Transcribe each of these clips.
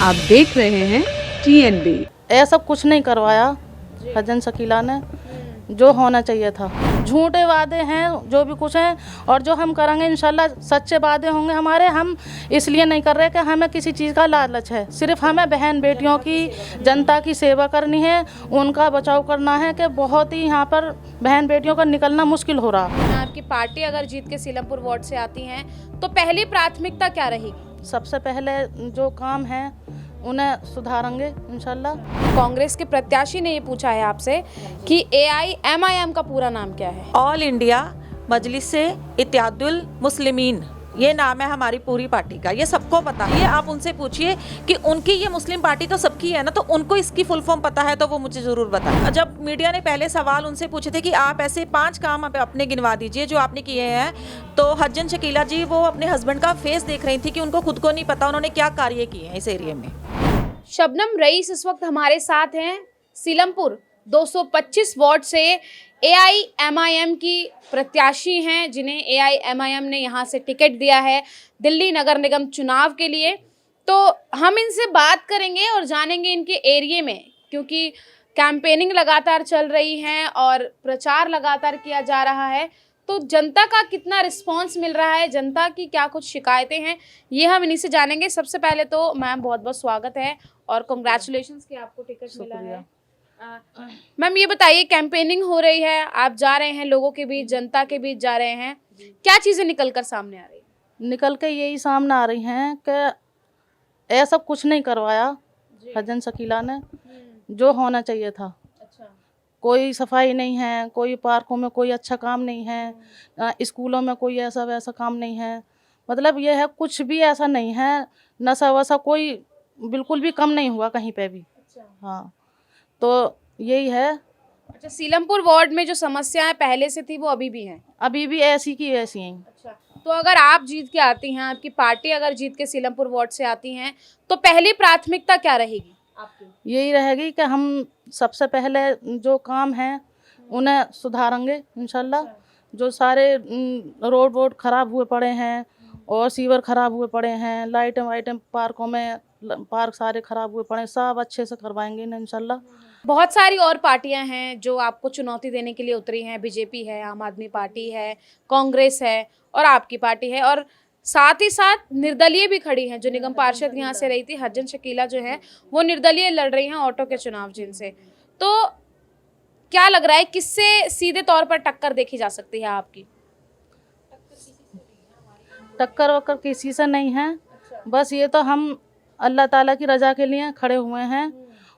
आप देख रहे हैं TNB। ऐसा कुछ नहीं करवाया हसन शकीला ने, जो होना चाहिए था। झूठे वादे हैं जो भी कुछ हैं, और जो हम करेंगे इंशाल्लाह सच्चे वादे होंगे हमारे। हम इसलिए नहीं कर रहे कि हमें किसी चीज़ का लालच है, सिर्फ हमें बहन बेटियों की, जनता की सेवा करनी है, उनका बचाव करना है। कि बहुत ही यहाँ पर बहन बेटियों का निकलना मुश्किल हो रहा है। आपकी पार्टी अगर जीत के सीलमपुर वार्ड से आती हैं तो पहली प्राथमिकता क्या रहेगी? सबसे पहले जो काम है उन्हें सुधारेंगे इंशाल्लाह। कांग्रेस के प्रत्याशी ने ये पूछा है आपसे कि AIMIM का पूरा नाम क्या है? ऑल इंडिया मजलिस इत्तेहादुल मुस्लिमीन, ये नाम है हमारी पूरी पार्टी का। ये सबको पता है। ये आप उनसे पूछिए कि उनकी ये मुस्लिम पार्टी तो सबकी है ना, तो उनको इसकी फुल फॉर्म पता है तो वो मुझे जरूर बताए। जब मीडिया ने पहले सवाल उनसे पूछे थे कि आप ऐसे 5 काम अपने गिनवा दीजिए जो आपने किए हैं, तो हसन शकीला जी वो अपने हस्बैंड का फेस देख रही थी कि उनको खुद को नहीं पता उन्होंने क्या कार्य किए हैं इस एरिया में। शबनम रईस इस वक्त हमारे साथ हैं। सीलमपुर 225 वार्ड से AIMIM की प्रत्याशी हैं, जिन्हें AIMIM ने यहाँ से टिकट दिया है दिल्ली नगर निगम चुनाव के लिए। तो हम इनसे बात करेंगे और जानेंगे इनके एरिया में, क्योंकि कैंपेनिंग लगातार चल रही है और प्रचार लगातार किया जा रहा है, तो जनता का कितना रिस्पांस मिल रहा है, जनता की क्या कुछ शिकायतें हैं, ये हम इन्हीं से जानेंगे। सबसे पहले तो मैम बहुत बहुत स्वागत है और कांग्रेचुलेशंस कि आपको टिकट मिला है। मैम ये बताइए, कैंपेनिंग हो रही है, आप जा रहे हैं लोगों के बीच, जनता के बीच जा रहे हैं, क्या चीज़ें निकल कर सामने आ रही है? निकल के यही सामने आ रही हैं कि ऐसा कुछ नहीं करवाया हसन शकीला ने, जो होना चाहिए था। कोई सफाई नहीं है, कोई पार्कों में कोई अच्छा काम नहीं है, स्कूलों में कोई ऐसा वैसा काम नहीं है। मतलब ये है कुछ भी ऐसा नहीं है, नशा वशा कोई बिल्कुल भी कम नहीं हुआ कहीं पे भी। हाँ, तो यही है। अच्छा, सीलमपुर वार्ड में जो समस्याएं पहले से थी वो अभी भी हैं? अभी भी ऐसी की ऐसी हैं। अच्छा, तो अगर आप जीत के आती हैं, आपकी पार्टी अगर जीत के सीलमपुर वार्ड से आती हैं, तो पहली प्राथमिकता क्या रहेगी आपकी? यही रहेगी कि हम सबसे पहले जो काम हैं उन्हें सुधारेंगे इंशाल्लाह। जो सारे रोड वोड ख़राब हुए पड़े हैं और सीवर ख़राब हुए पड़े हैं, लाइटें वाइटें पार्कों में, पार्क सारे ख़राब हुए पड़े हैं, सब अच्छे से करवाएंगे ना इंशाल्लाह। बहुत सारी और पार्टियां हैं जो आपको चुनौती देने के लिए उतरी हैं। बीजेपी है, आम आदमी पार्टी है, कांग्रेस है और आपकी पार्टी है, और साथ ही साथ निर्दलीय भी खड़ी हैं। जो निगम पार्षद यहाँ से रही थी हसन शकीला जो है, वो निर्दलीय लड़ रही हैं ऑटो के चुनाव जिनसे। तो क्या लग रहा है किससे सीधे तौर पर टक्कर देखी जा सकती है आपकी? टक्कर वक्कर किसी से नहीं है। बस ये तो हम अल्लाह ताला की रजा के लिए खड़े हुए हैं,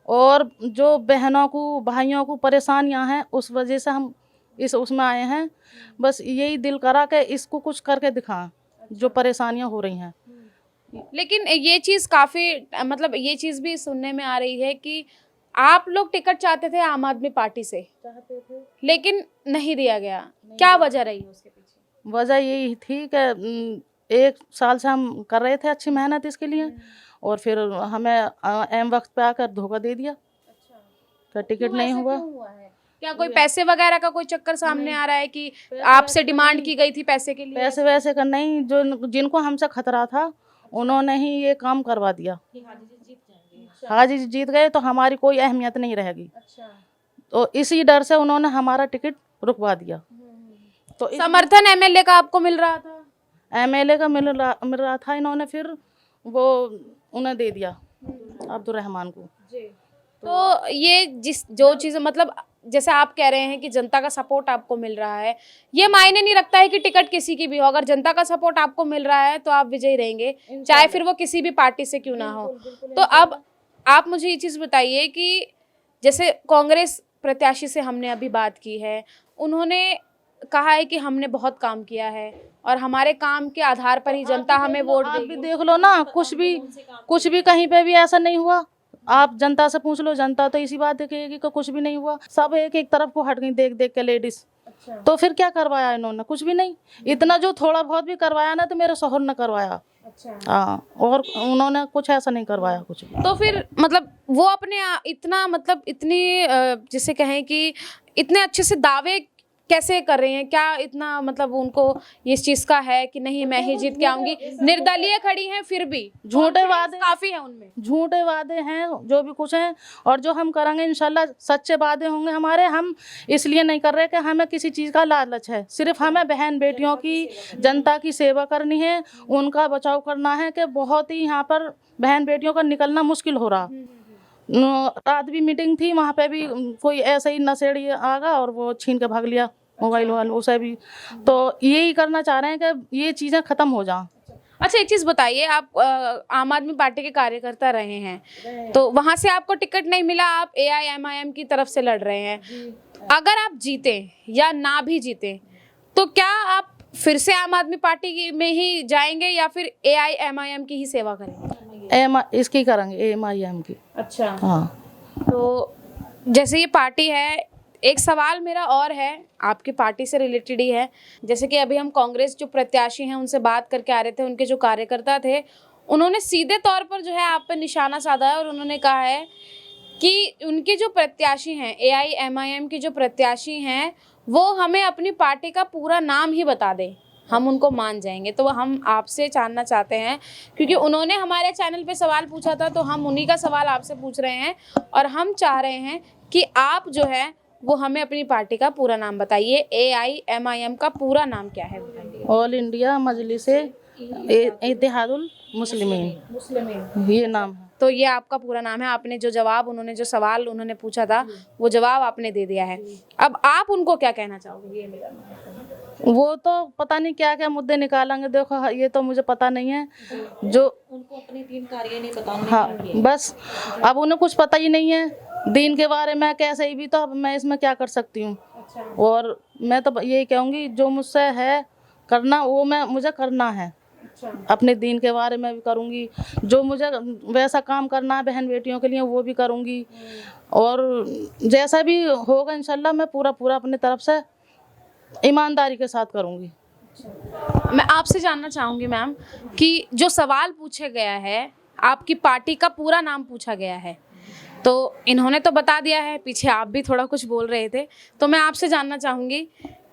और जो बहनों को भाइयों को परेशानियां हैं उस वजह से हम उसमें आए हैं। बस यही दिल करा कि इसको कुछ करके दिखाएं जो परेशानियां हो रही हैं। लेकिन ये चीज़ काफ़ी, मतलब ये चीज़ भी सुनने में आ रही है कि आप लोग टिकट चाहते थे आम आदमी पार्टी से, लेकिन नहीं दिया गया। क्या वजह रही है उसके पीछे? वजह यही थी कि 1 साल से हम कर रहे थे अच्छी मेहनत इसके लिए, और फिर हमें एम वक्त पे आकर धोखा दे दिया। तो टिकट नहीं हुआ। क्या कोई पैसे वगैरह का कोई चक्कर सामने आ रहा है कि आपसे डिमांड की गई थी पैसे के लिए? पैसे वैसे का नहीं, जो जिनको हमसे खतरा था उन्होंने ही ये काम करवा दिया। हाजी जीत गए तो हमारी कोई अहमियत नहीं रहेगी। तो इसी डर से उन्होंने हमारा टिकट रुकवा दिया। तो समर्थन MLA का आपको मिल रहा था? MLA का मिल रहा था, इन्होंने फिर वो उन्हें दे दिया अब्दुल रहमान को। तो ये जो चीज़, मतलब जैसे आप कह रहे हैं कि जनता का सपोर्ट आपको मिल रहा है, ये मायने नहीं रखता है कि टिकट किसी की भी हो। अगर जनता का सपोर्ट आपको मिल रहा है तो आप विजयी रहेंगे, चाहे फिर वो किसी भी पार्टी से क्यों ना हो। तो अब आप मुझे ये चीज़ बताइए कि जैसे कांग्रेस प्रत्याशी से हमने अभी बात की है, उन्होंने कहा है कि हमने बहुत काम किया है और हमारे काम के आधार पर ही जनता हमें वोट देगी। आप भी देख लो ना, कुछ भी कहीं पे भी ऐसा नहीं हुआ। आप जनता से पूछ लो, जनता तो इसी बात कहेगी कि कुछ भी नहीं हुआ। सब एक तरफ को हट गई देख देख के लेडीज। तो फिर क्या करवाया इन्होंने? कुछ भी नहीं। इतना जो थोड़ा बहुत भी करवाया ना, तो मेरे शोहर ने करवाया। हाँ, और उन्होंने कुछ ऐसा नहीं करवाया कुछ भी। तो फिर मतलब वो अपने इतना, मतलब इतनी जिसे कहें कि इतने अच्छे से दावे कैसे कर रही हैं? क्या इतना मतलब उनको इस चीज का है कि नहीं मैं ही जीत के आऊंगी? निर्दलीय खड़ी हैं फिर भी झूठे वादे काफी है उनमें। झूठे वादे हैं जो भी कुछ हैं, और जो हम करेंगे इंशाल्लाह सच्चे वादे होंगे हमारे। हम इसलिए नहीं कर रहे कि हमें किसी चीज़ का लालच है, सिर्फ हमें बहन बेटियों की, जनता की सेवा करनी है, उनका बचाव करना है। कि बहुत ही यहाँ पर बहन बेटियों का निकलना मुश्किल हो रहा। रात भी मीटिंग थी, वहाँ पे भी कोई ऐसे ही नशेड़ी आ गया और वो छीन के भाग लिया मोबाइल वाल उसे भी। तो यही करना चाह रहे हैं कि ये चीज़ें ख़त्म हो जाएं। अच्छा, एक चीज बताइए, आप आम आदमी पार्टी के कार्यकर्ता रहे हैं, तो वहां से आपको टिकट नहीं मिला, आप AIMIM की तरफ से लड़ रहे हैं। अगर आप जीते या ना भी जीते तो क्या आप फिर से आम आदमी पार्टी में ही जाएंगे या फिर AIMIM की ही सेवा करेंगे? इसकी करेंगे AIMIM की। अच्छा, हाँ। तो जैसे ये पार्टी है, एक सवाल मेरा और है, आपकी पार्टी से रिलेटेड ही है। जैसे कि अभी हम कांग्रेस जो प्रत्याशी हैं उनसे बात करके आ रहे थे, उनके जो कार्यकर्ता थे उन्होंने सीधे तौर पर जो है आप पे निशाना साधा है और उन्होंने कहा है कि उनके जो प्रत्याशी हैं, AIMIM की जो प्रत्याशी हैं, वो हमें अपनी पार्टी का पूरा नाम ही बता दें, हम उनको मान जाएंगे। तो हम आपसे जानना चाहते हैं, क्योंकि उन्होंने हमारे चैनल पे सवाल पूछा था, तो हम उन्हीं का सवाल आपसे पूछ रहे हैं और हम चाह रहे हैं कि आप जो है वो हमें अपनी पार्टी का पूरा नाम बताइए। AIMIM का पूरा नाम क्या है बताइए? ऑल इंडिया मजलिस इत्तेहादुल मुस्लिमीन, ये नाम है। तो ये आपका पूरा नाम है। आपने जो जवाब, उन्होंने जो सवाल उन्होंने पूछा था वो जवाब आपने दे दिया है। अब आप उनको क्या कहना चाहोगे? ये मेरा वो तो पता नहीं क्या क्या मुद्दे निकालेंगे, देखो ये तो मुझे पता नहीं है। जो उनको अपनी दीन कार्य नहीं पता। हाँ, बस अब उन्हें कुछ पता ही नहीं है दीन के बारे में। कैसे ही भी, तो अब मैं इसमें क्या कर सकती हूँ? और मैं तो यही कहूँगी जो मुझसे है करना वो मुझे करना है। अपने दीन के बारे में भी करूँगी, जो मुझे वैसा काम करना है बहन बेटियों के लिए वो भी करूँगी, और जैसा भी होगा इंशाल्लाह मैं पूरा अपने तरफ से ईमानदारी के साथ करूँगी। मैं आपसे जानना चाहूँगी मैम कि जो सवाल पूछा गया है, आपकी पार्टी का पूरा नाम पूछा गया है, तो इन्होंने तो बता दिया है, पीछे आप भी थोड़ा कुछ बोल रहे थे, तो मैं आपसे जानना चाहूँगी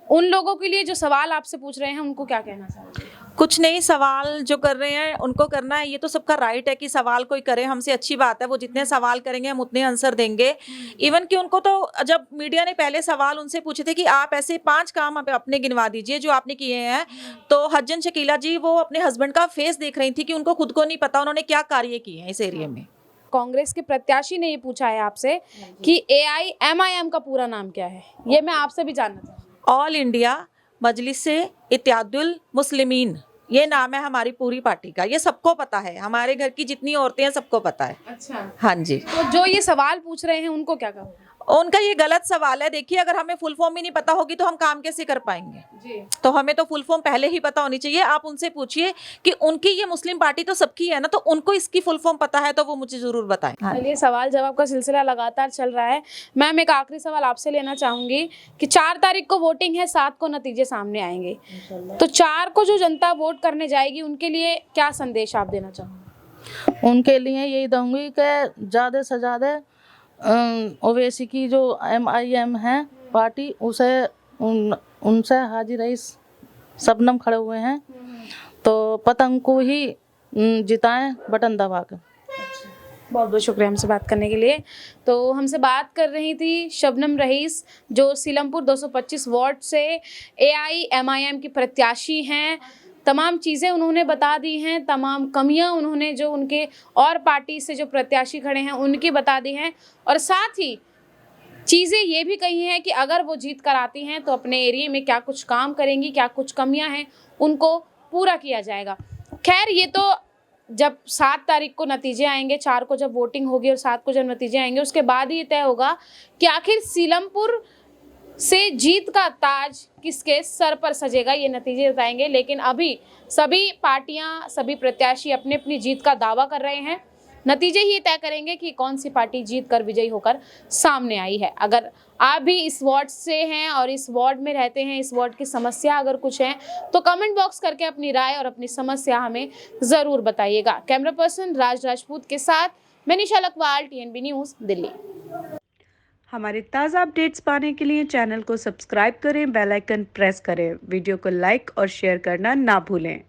उन लोगों के लिए जो सवाल आपसे पूछ रहे हैं उनको क्या कहना चाहोगे? कुछ नहीं, सवाल जो कर रहे हैं उनको करना है, ये तो सबका राइट है कि सवाल कोई करे हमसे, अच्छी बात है। वो जितने सवाल करेंगे हम उतने आंसर देंगे। इवन कि उनको तो जब मीडिया ने पहले सवाल उनसे पूछे थे कि आप ऐसे 5 काम अपने गिनवा दीजिए जो आपने किए हैं, तो हज्जन शकीला जी वो अपने हस्बैंड का फेस देख रही थी कि उनको खुद को नहीं पता उन्होंने क्या कार्य किए हैं इस एरिया में। कांग्रेस के प्रत्याशी ने ये पूछा है आपसे कि AIMIM का पूरा नाम क्या है, ये मैं आपसे भी जानना चाहूँगी। ऑल इंडिया मजलिस इत्तेहादुल मुस्लिमीन, ये नाम है हमारी पूरी पार्टी का। ये सबको पता है, हमारे घर की जितनी औरतें हैं सबको पता है। अच्छा, हाँ जी। तो जो ये सवाल पूछ रहे हैं उनको क्या कहोगे? उनका ये गलत सवाल है। देखिए, अगर हमें फुल फॉर्म ही नहीं पता होगी तो हम काम कैसे कर पाएंगे जी। तो हमें तो फुल फॉर्म पहले ही पता होनी चाहिए। आप उनसे पूछिए कि उनकी ये मुस्लिम पार्टी तो सबकी है ना, तो उनको इसकी फुल फॉर्म पता है तो वो मुझे जरूर बताएं। हाँ। चलिए, सवाल जवाब का सिलसिला लगातार चल रहा है। मैम, एक आखिरी सवाल आपसे लेना चाहूंगी कि 4 तारीख को वोटिंग है, 7 को नतीजे सामने आएंगे, तो 4 को जो जनता वोट करने जाएगी उनके लिए क्या संदेश आप देना चाहोगे? उनके लिए यही दूंगी कि ज़्यादा से ज़्यादा ओवैसी की जो MIM है पार्टी, उसे उनसे हाजी रईस शबनम खड़े हुए हैं, तो पतंग को ही जिताएं बटन दबा कर। बहुत बहुत शुक्रिया हमसे बात करने के लिए। तो हमसे बात कर रही थी शबनम रईस, जो सीलमपुर 225 वार्ड से AIMIM की प्रत्याशी हैं। तमाम चीज़ें उन्होंने बता दी हैं, तमाम कमियां उन्होंने जो उनके और पार्टी से जो प्रत्याशी खड़े हैं उनकी बता दी हैं, और साथ ही चीज़ें ये भी कही हैं कि अगर वो जीत कर आती हैं तो अपने एरिया में क्या कुछ काम करेंगी, क्या कुछ कमियां हैं उनको पूरा किया जाएगा। खैर, ये तो जब 7 तारीख को नतीजे आएंगे, 4 को जब वोटिंग होगी और 7 को जब नतीजे आएंगे, उसके बाद ही तय होगा कि आखिर सीलमपुर से जीत का ताज किसके सर पर सजेगा, ये नतीजे बताएंगे। लेकिन अभी सभी पार्टियां, सभी प्रत्याशी अपनी अपनी जीत का दावा कर रहे हैं। नतीजे ही तय करेंगे कि कौन सी पार्टी जीत कर विजयी होकर सामने आई है। अगर आप भी इस वार्ड से हैं और इस वार्ड में रहते हैं, इस वार्ड की समस्या अगर कुछ है तो कमेंट बॉक्स करके अपनी राय और अपनी समस्या हमें ज़रूर बताइएगा। कैमरा पर्सन राज राजपूत के साथ मैं निशा लकवाल, TNB न्यूज़, दिल्ली। हमारे ताज़ा अपडेट्स पाने के लिए चैनल को सब्सक्राइब करें, बेल आइकन प्रेस करें, वीडियो को लाइक और शेयर करना ना भूलें।